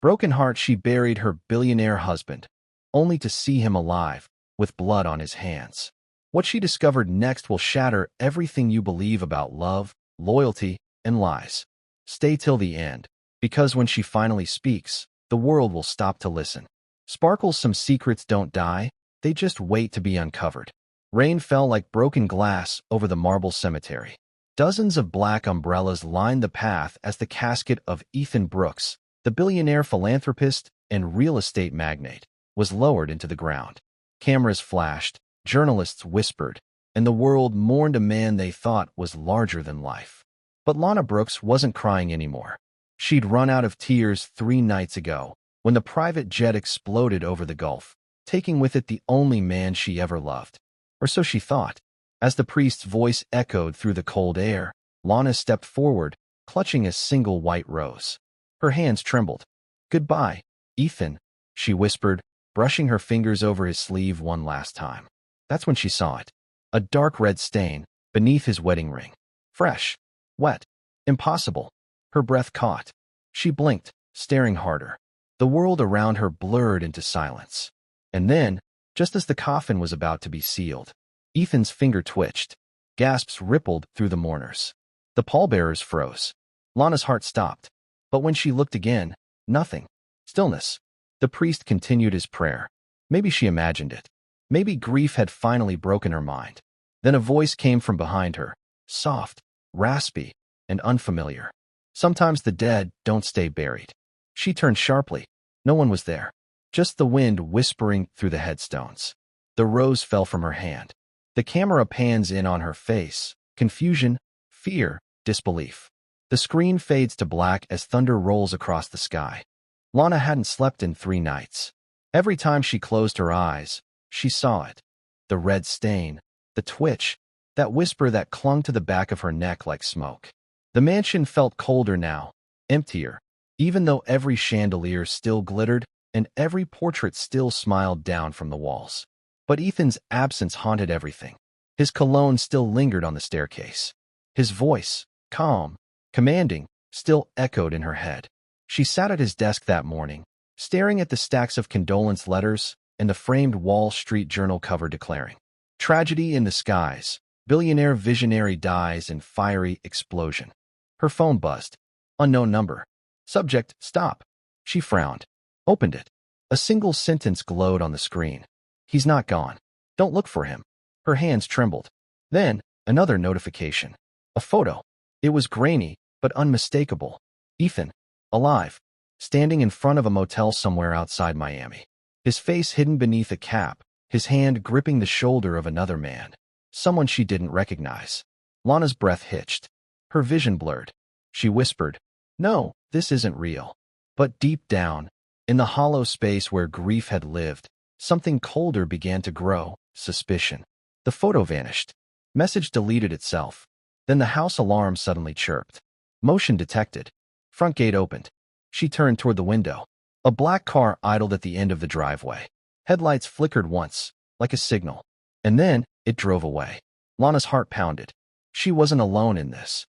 Broken heart, she buried her billionaire husband, only to see him alive, with blood on his hands. What she discovered next will shatter everything you believe about love, loyalty, and lies. Stay till the end, because when she finally speaks, the world will stop to listen. Sparkles, some secrets don't die, they just wait to be uncovered. Rain fell like broken glass over the marble cemetery. Dozens of black umbrellas lined the path as the casket of Ethan Brooks, the billionaire philanthropist and real estate magnate, was lowered into the ground. Cameras flashed, journalists whispered, and the world mourned a man they thought was larger than life. But Lana Brooks wasn't crying anymore. She'd run out of tears 3 nights ago, when the private jet exploded over the Gulf, taking with it the only man she ever loved. Or so she thought. As the priest's voice echoed through the cold air, Lana stepped forward, clutching a single white rose. Her hands trembled. "Goodbye, Ethan," she whispered, brushing her fingers over his sleeve one last time. That's when she saw it. A dark red stain beneath his wedding ring. Fresh. Wet. Impossible. Her breath caught. She blinked, staring harder. The world around her blurred into silence. And then, just as the coffin was about to be sealed, Ethan's finger twitched. Gasps rippled through the mourners. The pallbearers froze. Lana's heart stopped. But when she looked again, nothing. Stillness. The priest continued his prayer. Maybe she imagined it. Maybe grief had finally broken her mind. Then a voice came from behind her, soft, raspy, and unfamiliar. "Sometimes the dead don't stay buried." She turned sharply. No one was there. Just the wind whispering through the headstones. The rose fell from her hand. The camera pans in on her face. Confusion, fear, disbelief. The screen fades to black as thunder rolls across the sky. Lana hadn't slept in 3 nights. Every time she closed her eyes, she saw it. The red stain, the twitch, that whisper that clung to the back of her neck like smoke. The mansion felt colder now, emptier, even though every chandelier still glittered and every portrait still smiled down from the walls. But Ethan's absence haunted everything. His cologne still lingered on the staircase. His voice, calm, commanding, still echoed in her head. She sat at his desk that morning, staring at the stacks of condolence letters and the framed Wall Street Journal cover declaring, "Tragedy in the skies. Billionaire visionary dies in fiery explosion." Her phone buzzed. Unknown number. Subject, "Stop." She frowned. Opened it. A single sentence glowed on the screen. "He's not gone. Don't look for him." Her hands trembled. Then, another notification. A photo. It was grainy, but unmistakable. Ethan, alive, standing in front of a motel somewhere outside Miami. His face hidden beneath a cap, his hand gripping the shoulder of another man. Someone she didn't recognize. Lana's breath hitched. Her vision blurred. She whispered, "No, this isn't real." But deep down, in the hollow space where grief had lived, something colder began to grow, suspicion. The photo vanished. Message deleted itself. Then the house alarm suddenly chirped. Motion detected. Front gate opened. She turned toward the window. A black car idled at the end of the driveway. Headlights flickered once, like a signal. And then, it drove away. Lana's heart pounded. She wasn't alone in this.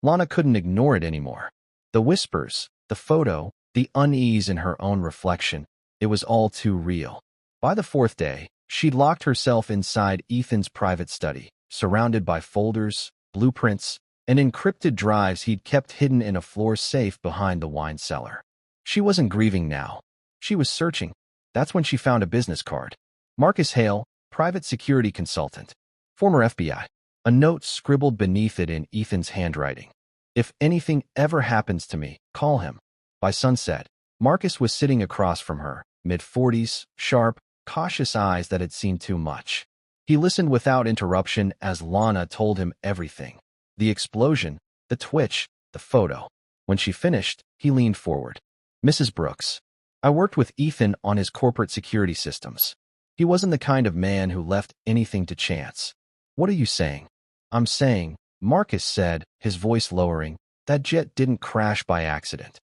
Lana couldn't ignore it anymore. The whispers, the photo, the unease in her own reflection, it was all too real. By the 4th day, she'd locked herself inside Ethan's private study, surrounded by folders, blueprints, and encrypted drives he'd kept hidden in a floor safe behind the wine cellar. She wasn't grieving now. She was searching. That's when she found a business card. Marcus Hale, private security consultant. Former FBI. A note scribbled beneath it in Ethan's handwriting. "If anything ever happens to me, call him." By sunset, Marcus was sitting across from her, mid-40s, sharp, cautious eyes that had seen too much. He listened without interruption as Lana told him everything. The explosion, the twitch, the photo. When she finished, he leaned forward. "Mrs. Brooks, I worked with Ethan on his corporate security systems. He wasn't the kind of man who left anything to chance." "What are you saying?" "I'm saying," Marcus said, his voice lowering, "that jet didn't crash by accident."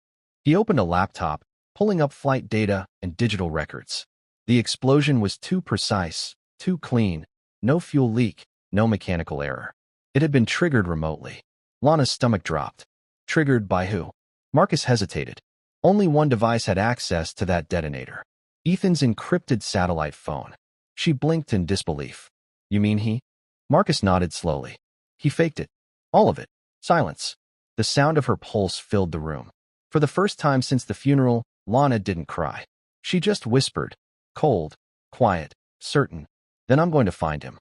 He opened a laptop, pulling up flight data and digital records. The explosion was too precise, too clean, no fuel leak, no mechanical error. It had been triggered remotely. Lana's stomach dropped. Triggered by who? Marcus hesitated. Only one device had access to that detonator. Ethan's encrypted satellite phone. She blinked in disbelief. You mean he? Marcus nodded slowly. He faked it. All of it. Silence. The sound of her pulse filled the room. For the first time since the funeral, Lana didn't cry. She just whispered. Cold, quiet, certain. Then I'm going to find him.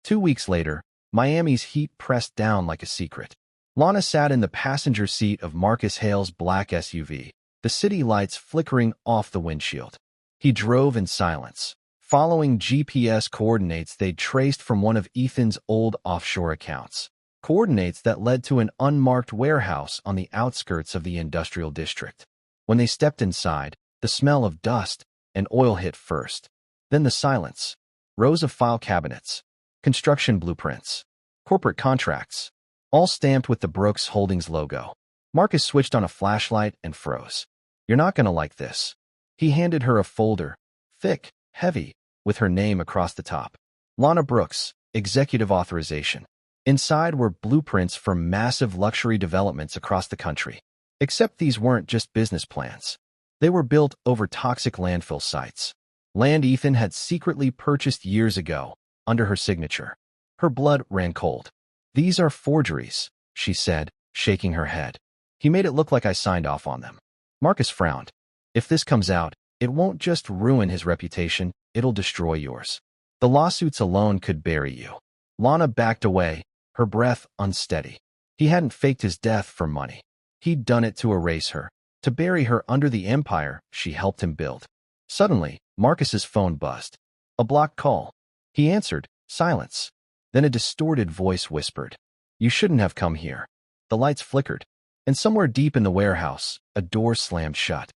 2 weeks later, Miami's heat pressed down like a secret. Lana sat in the passenger seat of Marcus Hale's black SUV, the city lights flickering off the windshield. He drove in silence, following GPS coordinates they'd traced from one of Ethan's old offshore accounts. Coordinates that led to an unmarked warehouse on the outskirts of the industrial district. When they stepped inside, the smell of dust and oil hit first. Then the silence. Rows of file cabinets, construction blueprints, corporate contracts, all stamped with the Brooks Holdings logo. Marcus switched on a flashlight and froze. You're not going to like this. He handed her a folder, thick, heavy, with her name across the top. Lana Brooks, Executive Authorization. Inside were blueprints for massive luxury developments across the country. Except these weren't just business plans. They were built over toxic landfill sites. Land Ethan had secretly purchased years ago, under her signature. Her blood ran cold. These are forgeries, she said, shaking her head. He made it look like I signed off on them. Marcus frowned. If this comes out, it won't just ruin his reputation, it'll destroy yours. The lawsuits alone could bury you. Lana backed away, her breath unsteady. He hadn't faked his death for money. He'd done it to erase her, to bury her under the empire she helped him build. Suddenly, Marcus's phone buzzed. A blocked call. He answered. Silence. Then a distorted voice whispered, You shouldn't have come here. The lights flickered, and somewhere deep in the warehouse, a door slammed shut.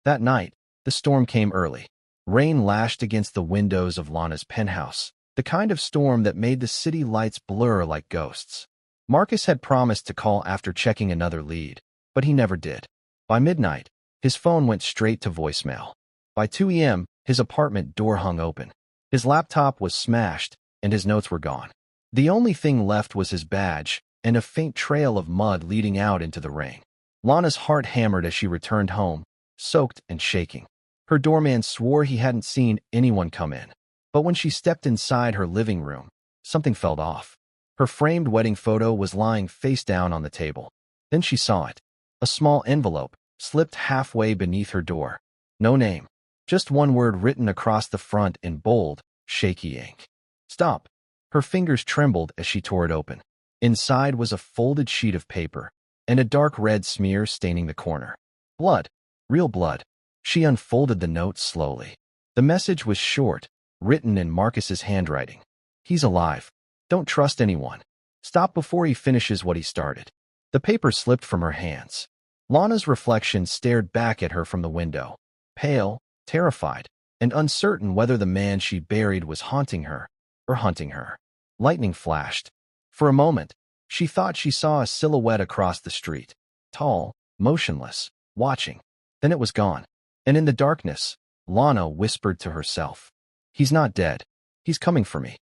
That night, the storm came early. Rain lashed against the windows of Lana's penthouse, the kind of storm that made the city lights blur like ghosts. Marcus had promised to call after checking another lead, but he never did. By midnight, his phone went straight to voicemail. By 2 a.m., his apartment door hung open. His laptop was smashed, and his notes were gone. The only thing left was his badge and a faint trail of mud leading out into the rain. Lana's heart hammered as she returned home, soaked and shaking. Her doorman swore he hadn't seen anyone come in. But when she stepped inside her living room, something felt off. Her framed wedding photo was lying face down on the table. Then she saw it. A small envelope, slipped halfway beneath her door. No name. Just one word written across the front in bold, shaky ink. Stop. Her fingers trembled as she tore it open. Inside was a folded sheet of paper, and a dark red smear staining the corner. Blood. Real blood. She unfolded the note slowly. The message was short, written in Marcus's handwriting. He's alive. Don't trust anyone. Stop before he finishes what he started. The paper slipped from her hands. Lana's reflection stared back at her from the window, pale, terrified, and uncertain whether the man she buried was haunting her or hunting her. Lightning flashed. For a moment, she thought she saw a silhouette across the street, tall, motionless, watching. Then it was gone. And in the darkness, Lana whispered to herself, He's not dead. He's coming for me.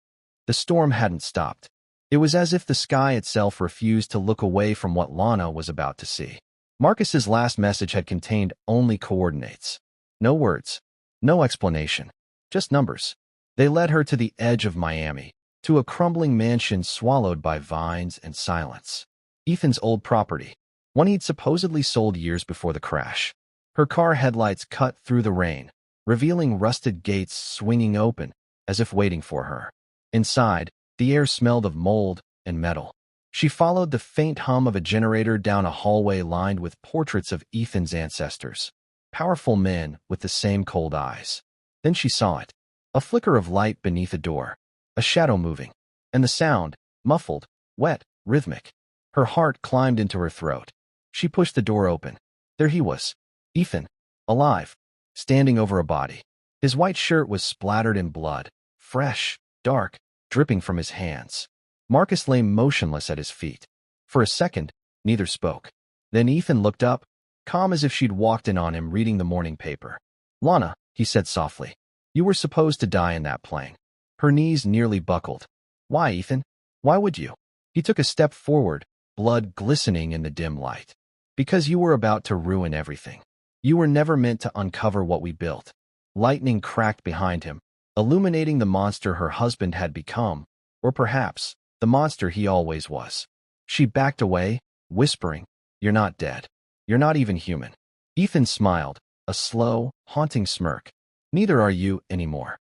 The storm hadn't stopped. It was as if the sky itself refused to look away from what Lana was about to see. Marcus's last message had contained only coordinates. No words. No explanation. Just numbers. They led her to the edge of Miami, to a crumbling mansion swallowed by vines and silence. Ethan's old property, one he'd supposedly sold years before the crash. Her car headlights cut through the rain, revealing rusted gates swinging open, as if waiting for her. Inside, the air smelled of mold and metal. She followed the faint hum of a generator down a hallway lined with portraits of Ethan's ancestors, powerful men with the same cold eyes. Then she saw it, a flicker of light beneath a door, a shadow moving, and the sound, muffled, wet, rhythmic. Her heart climbed into her throat. She pushed the door open. There he was, Ethan, alive, standing over a body. His white shirt was splattered in blood, fresh, dark, dripping from his hands. Marcus lay motionless at his feet. For a second, neither spoke. Then Ethan looked up, calm as if she'd walked in on him reading the morning paper. Lana, he said softly, you were supposed to die in that plane. Her knees nearly buckled. Why, Ethan? Why would you? He took a step forward, blood glistening in the dim light. Because you were about to ruin everything. You were never meant to uncover what we built. Lightning cracked behind him, illuminating the monster her husband had become, or perhaps the monster he always was. She backed away, whispering, "You're not dead. You're not even human." Ethan smiled, a slow, haunting smirk. "Neither are you anymore."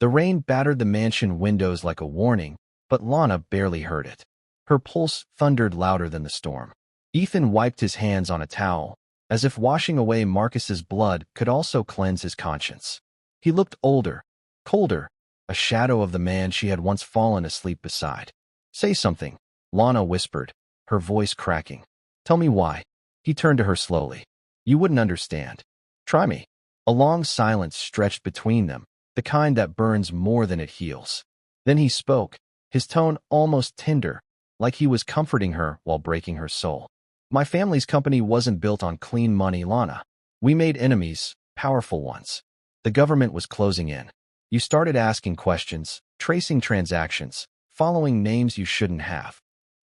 The rain battered the mansion windows like a warning, but Lana barely heard it. Her pulse thundered louder than the storm. Ethan wiped his hands on a towel, as if washing away Marcus's blood could also cleanse his conscience. He looked older, colder, a shadow of the man she had once fallen asleep beside. "Say something," Lana whispered, her voice cracking. "Tell me why." He turned to her slowly. "You wouldn't understand. Try me." A long silence stretched between them, the kind that burns more than it heals. Then he spoke, his tone almost tender, like he was comforting her while breaking her soul. "My family's company wasn't built on clean money, Lana. We made enemies, powerful ones. The government was closing in. You started asking questions, tracing transactions, following names you shouldn't have."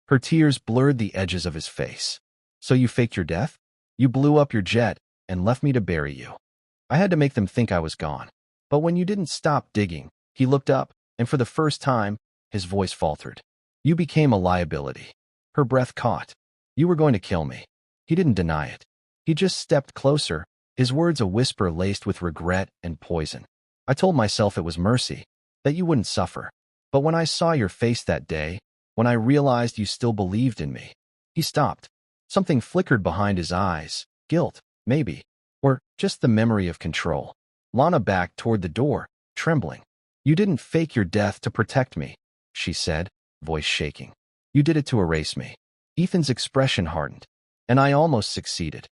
Her tears blurred the edges of his face. "So you faked your death? You blew up your jet and left me to bury you. I had to make them think I was gone. But when you didn't stop digging," he looked up, and for the first time, his voice faltered. "You became a liability." Her breath caught. "You were going to kill me." He didn't deny it. He just stepped closer, his words a whisper laced with regret and poison. "I told myself it was mercy, that you wouldn't suffer. But when I saw your face that day, when I realized you still believed in me." He stopped. Something flickered behind his eyes. Guilt, maybe. Or just the memory of control. Lana backed toward the door, trembling. "You didn't fake your death to protect me," she said, voice shaking. "You did it to erase me." Ethan's expression hardened. "And I almost succeeded."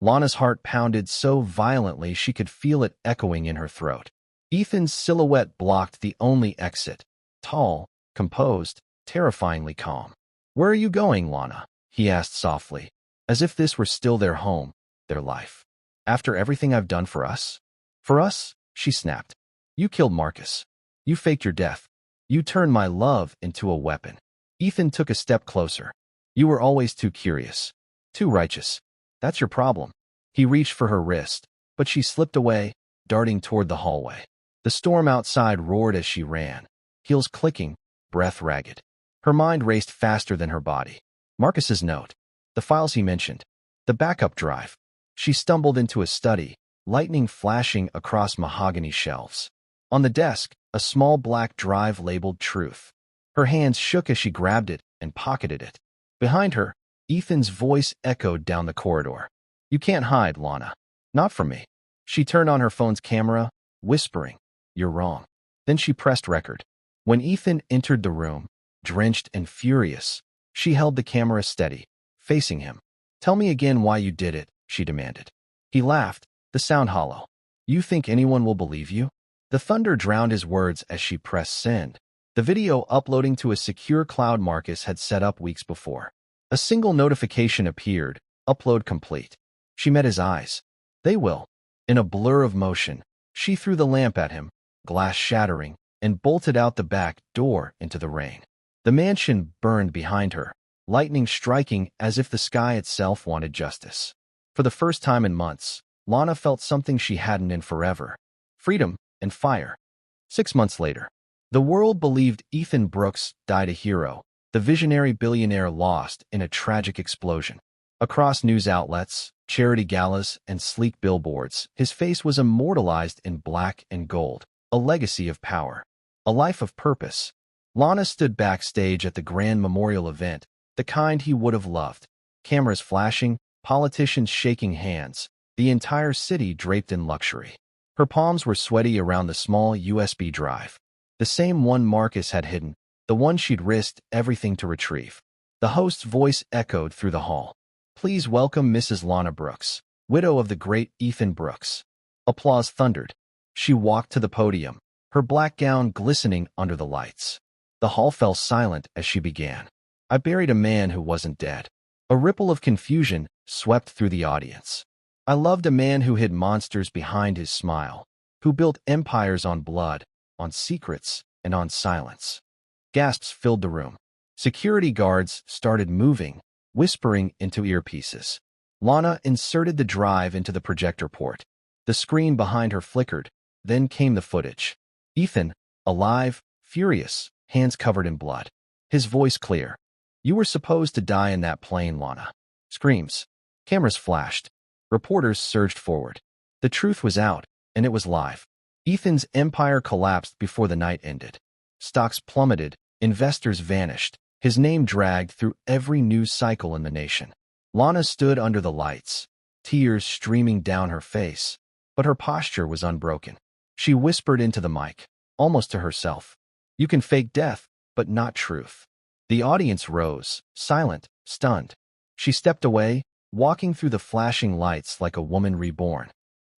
Lana's heart pounded so violently she could feel it echoing in her throat. Ethan's silhouette blocked the only exit. Tall, composed, terrifyingly calm. "Where are you going, Lana?" he asked softly, as if this were still their home, their life. "After everything I've done for us?" "For us?" she snapped. "You killed Marcus. You faked your death. You turned my love into a weapon." Ethan took a step closer. "You were always too curious. Too righteous. That's your problem." He reached for her wrist, but she slipped away, darting toward the hallway. The storm outside roared as she ran, heels clicking, breath ragged. Her mind raced faster than her body. Marcus's note. The files he mentioned. The backup drive. She stumbled into a study, lightning flashing across mahogany shelves. On the desk, a small black drive labeled Truth. Her hands shook as she grabbed it and pocketed it. Behind her, Ethan's voice echoed down the corridor. "You can't hide, Lana. Not from me." She turned on her phone's camera, whispering, "You're wrong." Then she pressed record. When Ethan entered the room, drenched and furious, she held the camera steady, facing him. "Tell me again why you did it," she demanded. He laughed, the sound hollow. "You think anyone will believe you?" The thunder drowned his words as she pressed send, the video uploading to a secure cloud Marcus had set up weeks before. A single notification appeared, upload complete. She met his eyes. "They will." In a blur of motion, she threw the lamp at him, glass shattering, and bolted out the back door into the rain. The mansion burned behind her, lightning striking as if the sky itself wanted justice. For the first time in months, Lana felt something she hadn't in forever. Freedom and fire. 6 months later, the world believed Ethan Brooks died a hero, the visionary billionaire lost in a tragic explosion. Across news outlets, charity galas, and sleek billboards, his face was immortalized in black and gold, a legacy of power, a life of purpose. Lana stood backstage at the grand memorial event, the kind he would have loved. Cameras flashing, politicians shaking hands, the entire city draped in luxury. Her palms were sweaty around the small USB drive, the same one Marcus had hidden, the one she'd risked everything to retrieve. The host's voice echoed through the hall. "Please welcome Mrs. Lana Brooks, widow of the great Ethan Brooks." Applause thundered. She walked to the podium, her black gown glistening under the lights. The hall fell silent as she began. "I buried a man who wasn't dead." A ripple of confusion swept through the audience. "I loved a man who hid monsters behind his smile, who built empires on blood, on secrets, and on silence." Gasps filled the room. Security guards started moving, whispering into earpieces. Lana inserted the drive into the projector port. The screen behind her flickered. Then came the footage. Ethan, alive, furious, hands covered in blood. His voice clear. "You were supposed to die in that plane, Lana." Screams. Cameras flashed. Reporters surged forward. The truth was out, and it was live. Ethan's empire collapsed before the night ended. Stocks plummeted, investors vanished. His name dragged through every news cycle in the nation. Lana stood under the lights, tears streaming down her face, but her posture was unbroken. She whispered into the mic, almost to herself, "You can fake death, but not truth." The audience rose, silent, stunned. She stepped away, walking through the flashing lights like a woman reborn.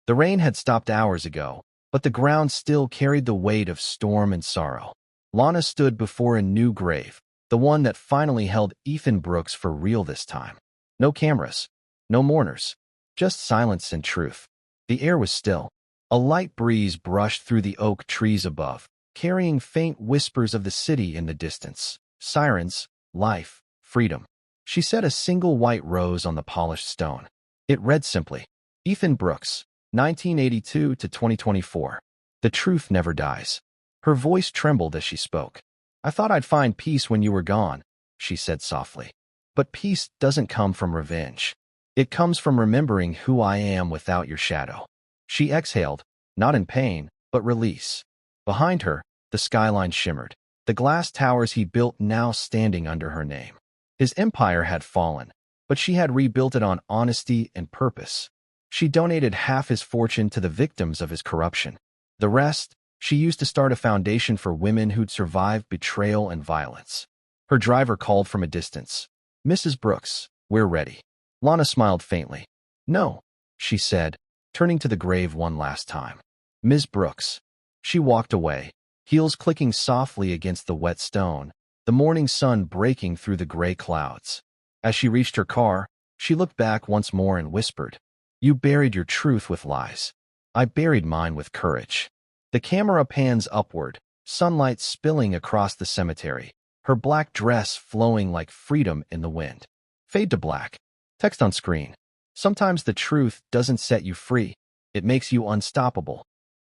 The rain had stopped hours ago, but the ground still carried the weight of storm and sorrow. Lana stood before a new grave, the one that finally held Ethan Brooks for real this time. No cameras, no mourners, just silence and truth. The air was still. A light breeze brushed through the oak trees above, carrying faint whispers of the city in the distance. Sirens, life, freedom. She set a single white rose on the polished stone. It read simply, "Ethan Brooks, 1982 to 2024. The truth never dies." Her voice trembled as she spoke. "I thought I'd find peace when you were gone," she said softly. "But peace doesn't come from revenge. It comes from remembering who I am without your shadow." She exhaled, not in pain, but release. Behind her, the skyline shimmered, the glass towers he built now standing under her name. His empire had fallen, but she had rebuilt it on honesty and purpose. She donated half his fortune to the victims of his corruption. The rest, she used to start a foundation for women who'd survived betrayal and violence. Her driver called from a distance. "Mrs. Brooks, we're ready." Lana smiled faintly. "No," she said, turning to the grave one last time. "Ms. Brooks." She walked away, heels clicking softly against the wet stone, the morning sun breaking through the gray clouds. As she reached her car, she looked back once more and whispered, "You buried your truth with lies. I buried mine with courage." The camera pans upward, sunlight spilling across the cemetery, her black dress flowing like freedom in the wind. Fade to black. Text on screen. "Sometimes the truth doesn't set you free. It makes you unstoppable."